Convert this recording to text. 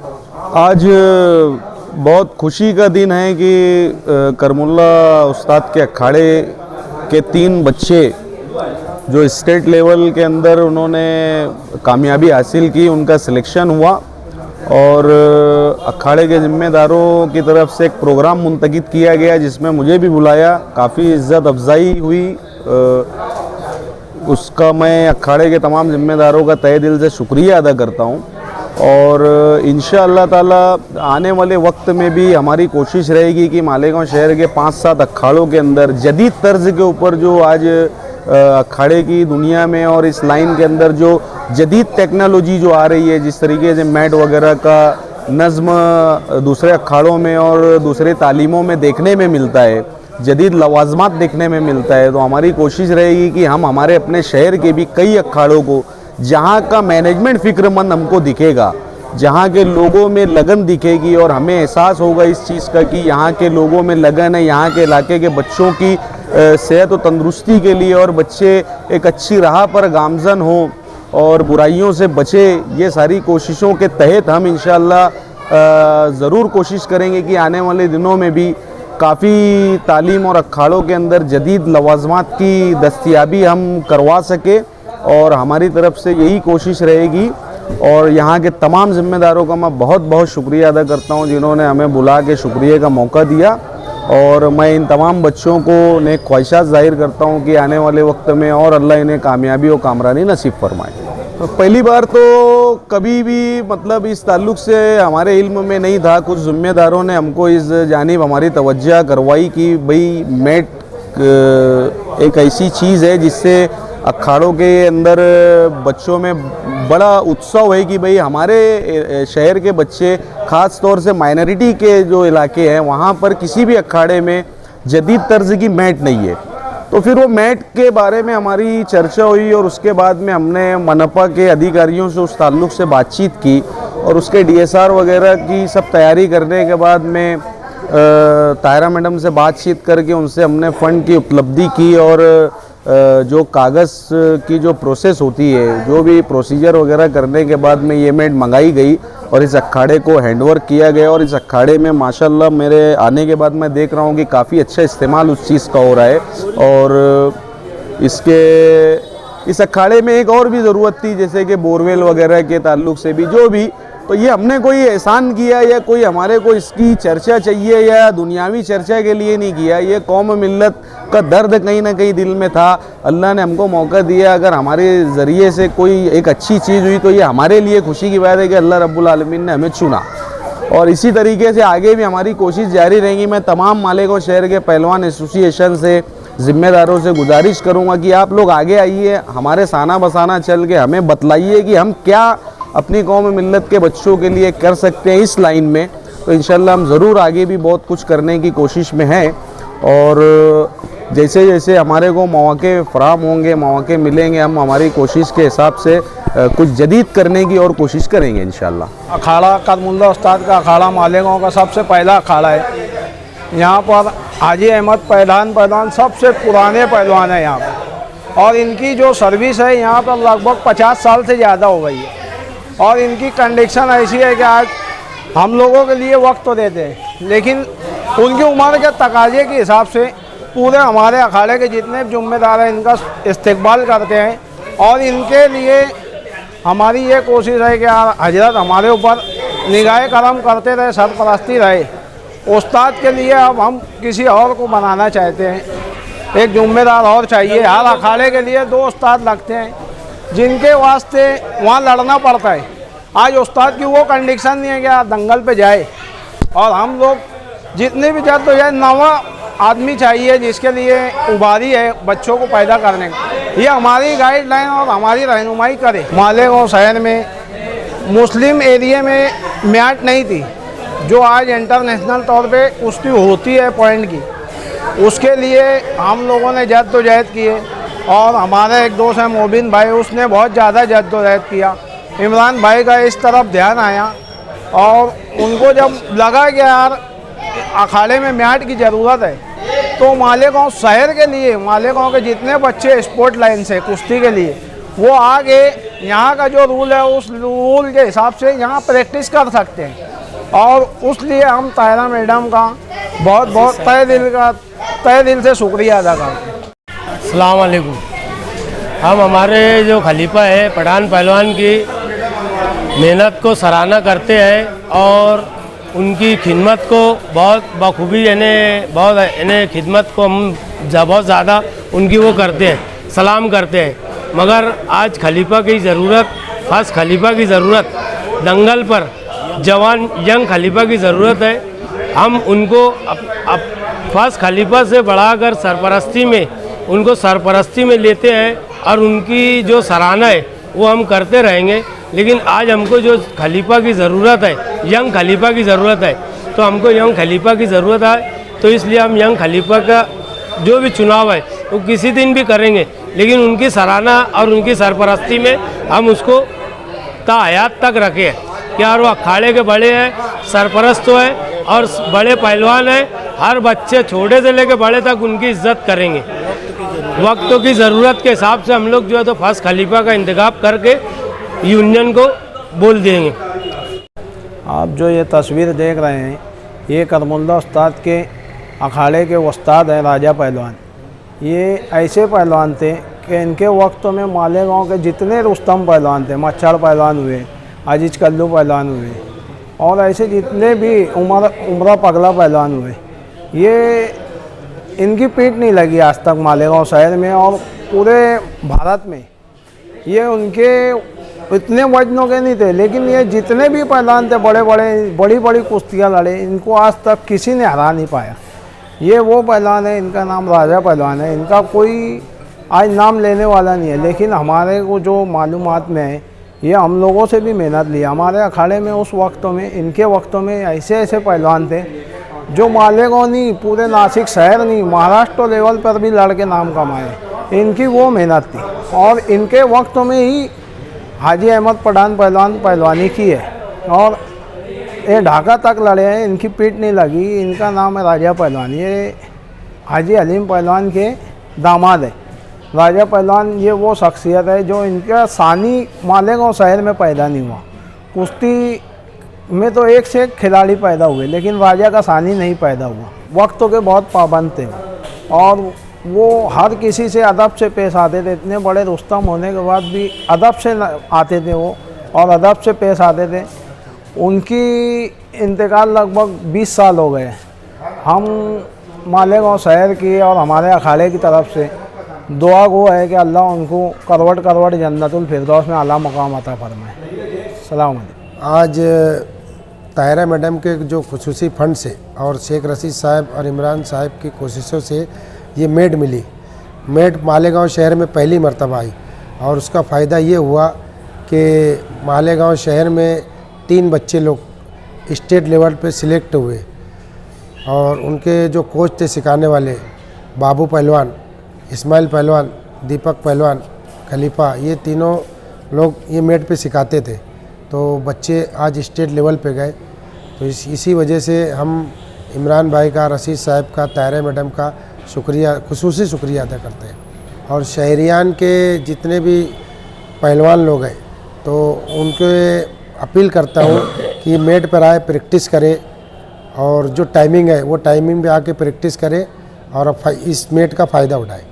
आज बहुत खुशी का दिन है कि करमुल्ला उस्ताद के अखाड़े के 3 बच्चे जो स्टेट लेवल के अंदर उन्होंने कामयाबी हासिल की, उनका सिलेक्शन हुआ और अखाड़े के ज़िम्मेदारों की तरफ से एक प्रोग्राम मुंतकिद किया गया जिसमें मुझे भी बुलाया। काफ़ी इज़्ज़त अफजाई हुई, उसका मैं अखाड़े के तमाम ज़िम्मेदारों का तहे दिल से शुक्रिया अदा करता हूँ। और इंशाअल्लाह ताला आने वाले वक्त में भी हमारी कोशिश रहेगी कि मालेगांव शहर के 5-7 अखाड़ों के अंदर जदीद तर्ज के ऊपर जो आज अखाड़े की दुनिया में और इस लाइन के अंदर जो जदीद टेक्नोलॉजी जो आ रही है, जिस तरीके से मैट वगैरह का नज़्म दूसरे अखाड़ों में और दूसरे तालीमों में देखने में मिलता है, जदीद लवाज़मात देखने में मिलता है, तो हमारी कोशिश रहेगी कि हम हमारे अपने शहर के भी कई अखाड़ों को जहाँ का मैनेजमेंट फ़िक्रमंद हमको दिखेगा, जहाँ के लोगों में लगन दिखेगी और हमें एहसास होगा इस चीज़ का कि यहाँ के लोगों में लगन है, यहाँ के इलाके के बच्चों की सेहत और तंदुरुस्ती के लिए और बच्चे एक अच्छी राह पर गामज़न हों और बुराइयों से बचे। ये सारी कोशिशों के तहत हम इंशाअल्लाह ज़रूर कोशिश करेंगे कि आने वाले दिनों में भी काफ़ी तालीम और अखाड़ों के अंदर जदीद लवाज़मात की दस्तयाबी हम करवा सके और हमारी तरफ से यही कोशिश रहेगी। और यहाँ के तमाम ज़िम्मेदारों का मैं बहुत बहुत शुक्रिया अदा करता हूँ जिन्होंने हमें बुला के शुक्रिया का मौका दिया, और मैं इन तमाम बच्चों को नेक ख्वाहिशात ज़ाहिर करता हूँ कि आने वाले वक्त में और अल्लाह इन्हें कामयाबी और कामरानी नसीब फरमाए। तो पहली बार तो कभी भी मतलब इस ताल्लुक़ से हमारे इल्म में नहीं था, कुछ ज़िम्मेदारों ने हमको इस जानिब हमारी तवज्जो करवाई कि भाई मैट एक ऐसी चीज़ है जिससे अखाड़ों के अंदर बच्चों में बड़ा उत्सव है कि भाई हमारे शहर के बच्चे, ख़ास तौर से माइनॉरिटी के जो इलाके हैं वहाँ पर किसी भी अखाड़े में जदीद तर्ज की मैट नहीं है। तो फिर वो मैट के बारे में हमारी चर्चा हुई और उसके बाद में हमने मनपा के अधिकारियों से उस ताल्लुक़ से बातचीत की और उसके DSR वगैरह की सब तैयारी करने के बाद में तायरा मैडम से बातचीत करके उनसे हमने फ़ंड की उपलब्धि की और जो कागज़ की जो प्रोसेस होती है, जो भी प्रोसीजर वगैरह करने के बाद में ये मैट मंगाई गई और इस अखाड़े को हैंडओवर किया गया। और इस अखाड़े में माशाल्लाह मेरे आने के बाद मैं देख रहा हूँ कि काफ़ी अच्छा इस्तेमाल उस चीज़ का हो रहा है। और इस अखाड़े में एक और भी ज़रूरत थी, जैसे कि बोरवेल वगैरह के ताल्लुक़ से भी जो भी, तो ये हमने कोई एहसान किया या कोई हमारे को इसकी चर्चा चाहिए या दुनियावी चर्चा के लिए नहीं किया। ये कौम मिल्लत का दर्द कहीं ना कहीं दिल में था, अल्लाह ने हमको मौका दिया। अगर हमारे ज़रिए से कोई एक अच्छी चीज़ हुई तो ये हमारे लिए खुशी की बात है कि अल्लाह रब्बुल आलमीन ने हमें चुना, और इसी तरीके से आगे भी हमारी कोशिश जारी रहेगी। मैं तमाम मालेगांव शहर के पहलवान एसोसिएशन से, ज़िम्मेदारों से गुजारिश करूँगा कि आप लोग आगे आइए, हमारे साना बसाना चल के हमें बतलाइए कि हम क्या अपनी कौम मिल्लत के बच्चों के लिए कर सकते हैं इस लाइन में। तो इंशाल्लाह हम ज़रूर आगे भी बहुत कुछ करने की कोशिश में हैं, और जैसे जैसे हमारे को मौके फ़राहम होंगे, मौके मिलेंगे, हम हमारी कोशिश के हिसाब से कुछ जदीद करने की और कोशिश करेंगे इंशाल्लाह। अखाड़ा करमुल्ला उस्ताद का अखाड़ा मालेगांव का सबसे पहला अखाड़ा है। यहाँ पर हाजी अहमद पहलवान सबसे पुराने पहलवान हैं यहाँ पर, और इनकी जो सर्विस है यहाँ पर लगभग 50 साल से ज़्यादा हो गई है। और इनकी कंडीशन ऐसी है कि आज हम लोगों के लिए वक्त तो देते हैं, लेकिन उनकी उम्र के तकाजे के हिसाब से पूरे हमारे अखाड़े के जितने ज़िम्मेदार हैं इनका इस्तकबाल करते हैं। और इनके लिए हमारी ये कोशिश है कि यार हजरत हमारे ऊपर निगाह करम करते रहे, सरपरस्ती रहे। उस्ताद के लिए अब हम किसी और को बनाना चाहते हैं, एक ज़िम्मेदार और चाहिए। हर अखाड़े के लिए 2 उस्ताद लगते हैं जिनके वास्ते वहाँ लड़ना पड़ता है। आज उस्ताद की वो कंडीशन नहीं है कि आप दंगल पे जाए, और हम लोग जितने भी जद्दोजहद नवा आदमी चाहिए जिसके लिए उभारी है बच्चों को पैदा करने का, ये हमारी गाइडलाइन और हमारी रहनुमाई करे। मालेगांव शहर में मुस्लिम एरिया में मैट नहीं थी, जो आज इंटरनेशनल तौर पे कुश्ती होती है पॉइंट की, उसके लिए हम लोगों ने जद्दोजहद किए। और हमारा एक दोस्त है मोबिन भाई, उसने बहुत ज़्यादा जद्दोजहद किया। इमरान भाई का इस तरफ ध्यान आया और उनको जब लगा कि यार अखाड़े में मैट की ज़रूरत है, तो मालेगांव शहर के लिए, मालेगांव के जितने बच्चे स्पोर्ट लाइन से कुश्ती के लिए, वो आगे यहाँ का जो रूल है उस रूल के हिसाब से यहाँ प्रैक्टिस कर सकते हैं। और उसलिए हम तायरा मैडम का बहुत बहुत तहे दिल से शुक्रिया अदा करते हैं। अस्सलाम वालेकुम। हम हमारे जो खलीफा है पठान पहलवान की मेहनत को सराहना करते हैं और उनकी खिदमत को बहुत बखूबी यानी खिदमत को हम बहुत ज़्यादा उनकी वो करते हैं, सलाम करते हैं। मगर आज खलीफा की ज़रूरत, ख़ास खलीफा की ज़रूरत दंगल पर जवान यंग खलीफा की ज़रूरत है। हम उनको फ़र्स्ट खलीफा से बढ़ाकर सरपरस्ती में उनको सरपरस्ती में लेते हैं और उनकी जो सराहना है वो हम करते रहेंगे। लेकिन आज हमको जो खलीफा की ज़रूरत है, यंग खलीफा की ज़रूरत है, तो हमको यंग खलीफा की ज़रूरत है। तो इसलिए हम यंग खलीफा का जो भी चुनाव है वो किसी दिन भी करेंगे, लेकिन उनकी सराहना और उनकी सरपरस्ती में हम उसको ताहयात तक रखें कि यार वो अखाड़े के बड़े हैं, सरपरस्त है और बड़े पहलवान हैं। हर बच्चे छोटे से लेकर बड़े तक उनकी इज्जत करेंगे। वक्तों की ज़रूरत के हिसाब से हम लोग जो है तो फर्स्ट खलीफा का इंतखाब करके यूनियन को बोल देंगे। आप जो ये तस्वीर देख रहे हैं ये करमुल्ला उस्ताद के अखाड़े के उस्ताद हैं राजा पहलवान। ये ऐसे पहलवान थे कि इनके वक्तों में मालेगांव के जितने रुस्तम पहलवान थे, मच्छर पहलवान हुए, अजीज कल्लू पहलवान हुए और ऐसे जितने भी उमरा पगला पहलवान हुए, ये इनकी पीठ नहीं लगी आज तक मालेगांव शहर में और पूरे भारत में। ये उनके इतने वजनों के नहीं थे, लेकिन ये जितने भी पहलवान थे बड़ी बड़ी कुश्तियाँ लड़े, इनको आज तक किसी ने हरा नहीं पाया। ये वो पहलवान है, इनका नाम राजा पहलवान है। इनका कोई आज नाम लेने वाला नहीं है, लेकिन हमारे को जो मालूमात में है ये हम लोगों से भी मेहनत ली। हमारे अखाड़े में उस वक्तों में, इनके वक्तों में ऐसे ऐसे पहलवान थे जो मालेगांव नहीं, पूरे नासिक शहर नहीं, महाराष्ट्र लेवल पर भी लड़के नाम कमाए। इनकी वो मेहनत थी और इनके वक्तों में ही हाजी अहमद पठान पहलवान पहलवानी की है और ये ढाका तक लड़े हैं, इनकी पीठ नहीं लगी। इनका नाम है राजा पहलवान। ये हाजी हलीम पहलवान के दामाद है। राजा पहलवान ये वो शख्सियत है जो इनका सानी मालेगांव शहर में पैदा नहीं हुआ। कुश्ती में तो एक से एक खिलाड़ी पैदा हुए, लेकिन राजा का सानी नहीं पैदा हुआ। वक्तों के बहुत पाबंद थे और वो हर किसी से अदब से पेश आते थे। इतने बड़े रुस्तम होने के बाद भी अदब से आते थे वो और अदब से पेश आते थे। उनकी इंतकाल लगभग 20 साल हो गए। हम मालेगांव शहर की और हमारे अखाड़े की तरफ से दुआ गो है कि अल्लाह उनको करवट करवट जन्नतुल फिरदौस में आला मकाम अता फरमाए। सलाम अलैकुम। आज तायरा मैडम के जो खुसूसी फंड से और शेख रशीद साहब और इमरान साहब की कोशिशों से ये मेड मिली। मेड मालेगांव शहर में पहली मर्तबा आई और उसका फ़ायदा ये हुआ कि मालेगांव शहर में 3 बच्चे लोग स्टेट लेवल पे सिलेक्ट हुए और उनके जो कोच थे सिखाने वाले, बाबू पहलवान, इस्माइल पहलवान, दीपक पहलवान, खलीफा, ये तीनों लोग ये मेड पे सिखाते थे। तो बच्चे आज स्टेट लेवल पे गए। तो इसी वजह से हम इमरान भाई का, रशीद साहब का, तायरा मैडम का शुक्रिया, खुसूसी शुक्रिया अदा करते हैं। और शहरियान के जितने भी पहलवान लोग हैं तो उनके अपील करता हूँ कि मेड पर आए, प्रैक्टिस करें और जो टाइमिंग है वो टाइमिंग में आके प्रैक्टिस करें और इस मेड का फ़ायदा उठाएं।